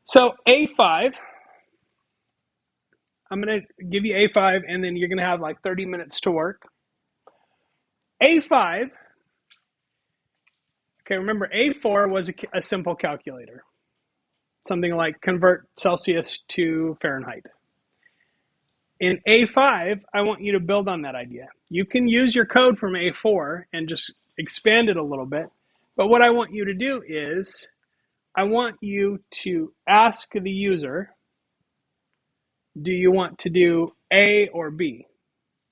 So A5, I'm going to give you A5, and then you're going to have like 30 minutes to work. A5, okay, remember A4 was a simple calculator. Something like convert Celsius to Fahrenheit. In A5, I want you to build on that idea. You can use your code from A4 and just expand it a little bit. But what I want you to do is I want you to ask the user, do you want to do A or B?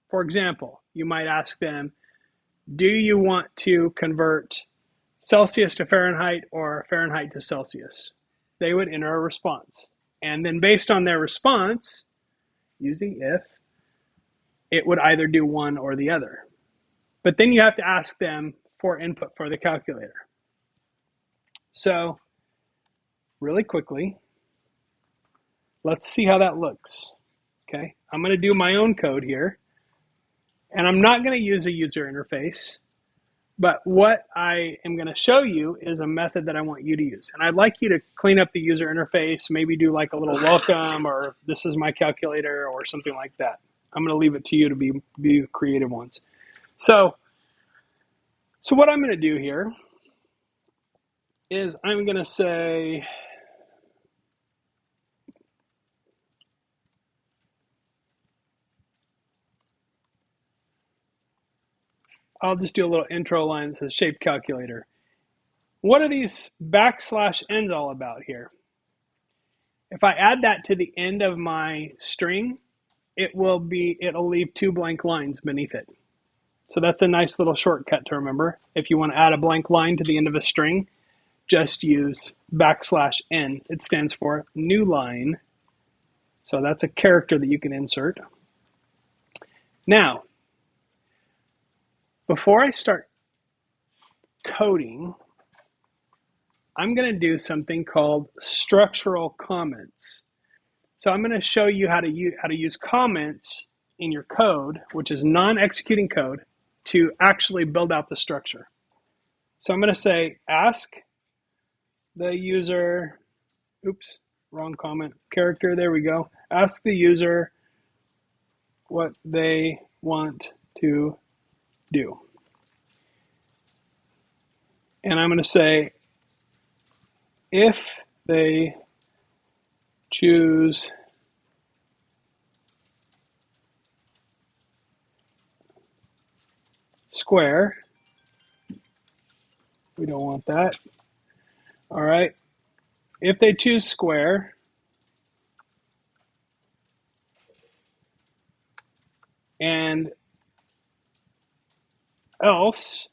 For example, you might ask them, do you want to convert Celsius to Fahrenheit or Fahrenheit to Celsius? They would enter a response. And then based on their response, using if, it would either do one or the other. But then you have to ask them for input for the calculator. So really quickly, let's see how that looks. Okay, I'm going to do my own code here. And I'm not going to use a user interface. But what I am going to show you is a method that I want you to use. And I'd like you to clean up the user interface, maybe do like a little welcome or this is my calculator or something like that. I'm going to leave it to you to be creative ones. So what I'm going to do here is I'm going to say, I'll just do a little intro line that says shape calculator. What are these \n's all about here? If I add that to the end of my string, it'll leave 2 blank lines beneath it. So that's a nice little shortcut to remember. If you want to add a blank line to the end of a string, just use \n. It stands for new line. So that's a character that you can insert. Now, before I start coding, I'm going to do something called structural comments. So I'm going to show you how to use comments in your code, which is non-executing code, to actually build out the structure. So I'm going to say ask the user, oops, wrong comment, character, there we go. Ask the user what they want to do. And I'm going to say if they choose square, we don't want that. All right, if they choose square, and else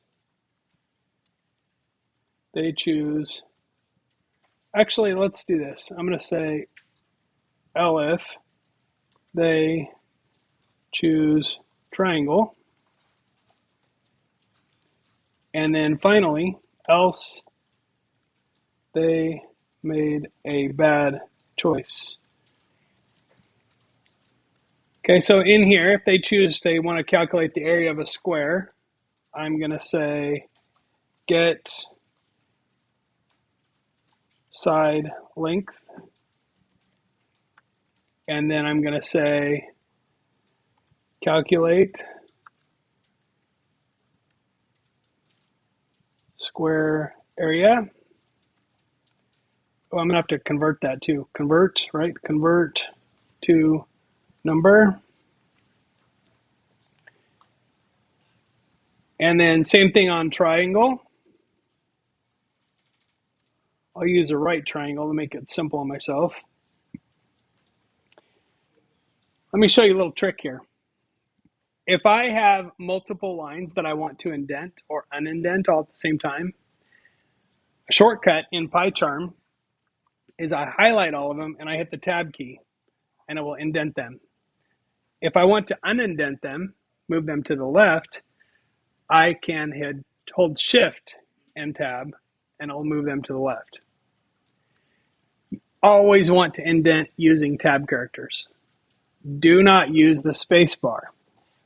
they choose, actually, let's do this. I'm going to say elif they choose triangle. And then finally, else they made a bad choice. Okay, so in here, if they want to calculate the area of a square, I'm going to say get side length. And then I'm going to say calculate square area. Oh, I'm going to have to convert that too. Convert, right? Convert to number. And then same thing on triangle. I'll use a right triangle to make it simple on myself. Let me show you a little trick here. If I have multiple lines that I want to indent or unindent all at the same time, a shortcut in PyCharm is I highlight all of them and I hit the tab key and it will indent them. If I want to unindent them, move them to the left, I can hold shift and tab and it will move them to the left. Always want to indent using tab characters. Do not use the space bar.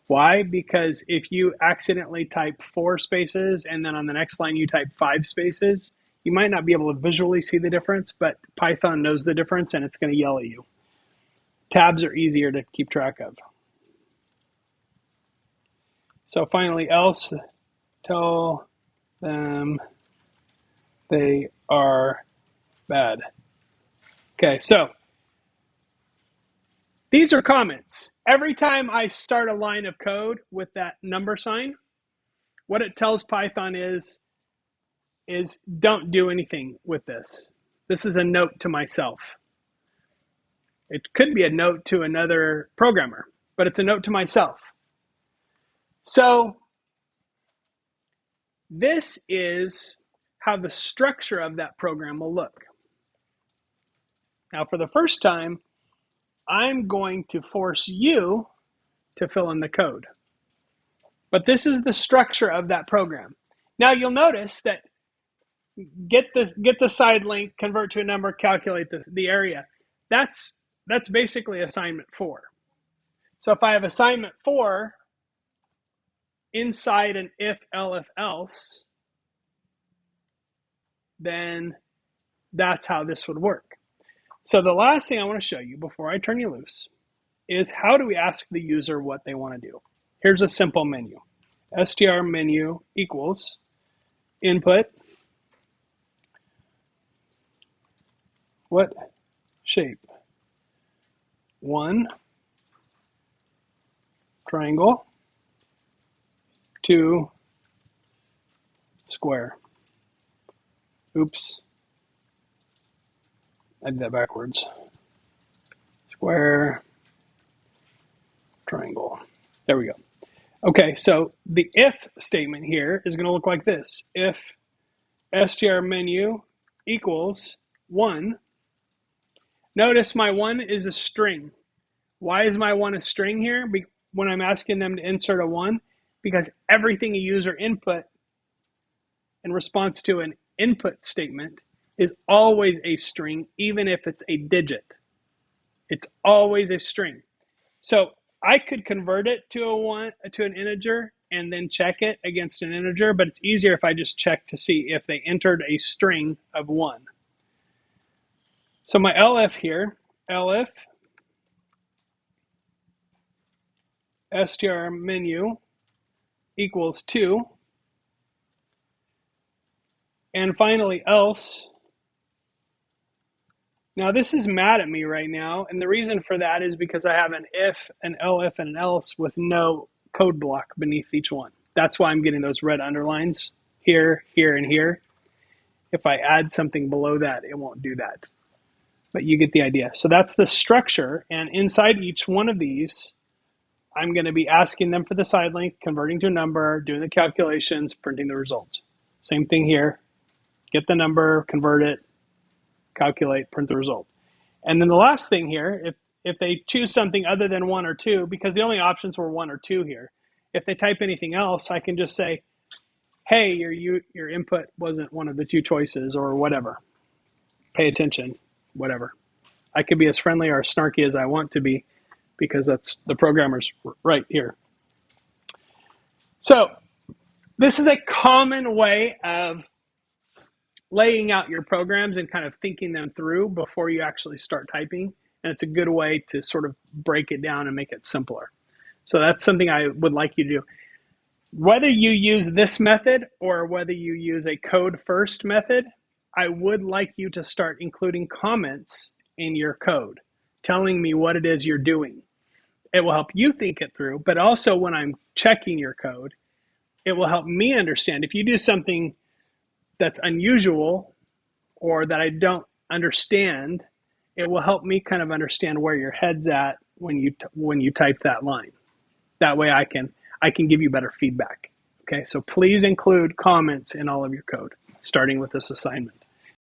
Why? Because if you accidentally type 4 spaces and then on the next line you type 5 spaces, You might not be able to visually see the difference, but Python knows the difference and it's going to yell at you. Tabs are easier to keep track of. So finally, else, tell them they are bad. Okay, so these are comments. Every time I start a line of code with that number sign, what it tells Python is don't do anything with this. This is a note to myself. It could be a note to another programmer, but it's a note to myself. So this is how the structure of that program will look. Now, for the first time, I'm going to force you to fill in the code. But this is the structure of that program. Now, you'll notice that get the side link, convert to a number, calculate the area. That's basically assignment 4. So if I have assignment 4 inside an if, elif, else, then that's how this would work. So the last thing I want to show you before I turn you loose is how do we ask the user what they want to do. Here's a simple menu. str menu equals input. What shape? 1, triangle, 2, square. Oops. I did that backwards. Square, triangle. There we go. Okay, so the if statement here is going to look like this. If str menu equals 1, notice my 1 is a string. Why is my 1 a string here? When I'm asking them to insert a 1, because everything a user input in response to an input statement is always a string, even if it's a digit. It's always a string. So I could convert it to an integer and then check it against an integer, but it's easier if I just check to see if they entered a string of 1. So my elif here, elif str menu equals 2, and finally else. Now this is mad at me right now, and the reason for that is because I have an if, an elif, and an else with no code block beneath each one. That's why I'm getting those red underlines here, here, and here. If I add something below that, it won't do that. But you get the idea. So that's the structure, and inside each one of these, I'm going to be asking them for the side link, converting to a number, doing the calculations, printing the results. Same thing here. Get the number, convert it, calculate, print the result. And then the last thing here, if they choose something other than 1 or 2, because the only options were 1 or 2 here, if they type anything else, I can just say, hey, your input wasn't one of the 2 choices or whatever. Pay attention, whatever. I could be as friendly or as snarky as I want to be because that's the programmer's right here. So this is a common way of laying out your programs and kind of thinking them through before you actually start typing. And it's a good way to sort of break it down and make it simpler. So that's something I would like you to do. Whether you use this method or whether you use a code first method, I would like you to start including comments in your code, telling me what it is you're doing. It will help you think it through, but also when I'm checking your code, it will help me understand. If you do something that's unusual or that I don't understand, it will help me kind of understand where your head's at when you type that line. That way I can give you better feedback. Okay, so please include comments in all of your code, starting with this assignment.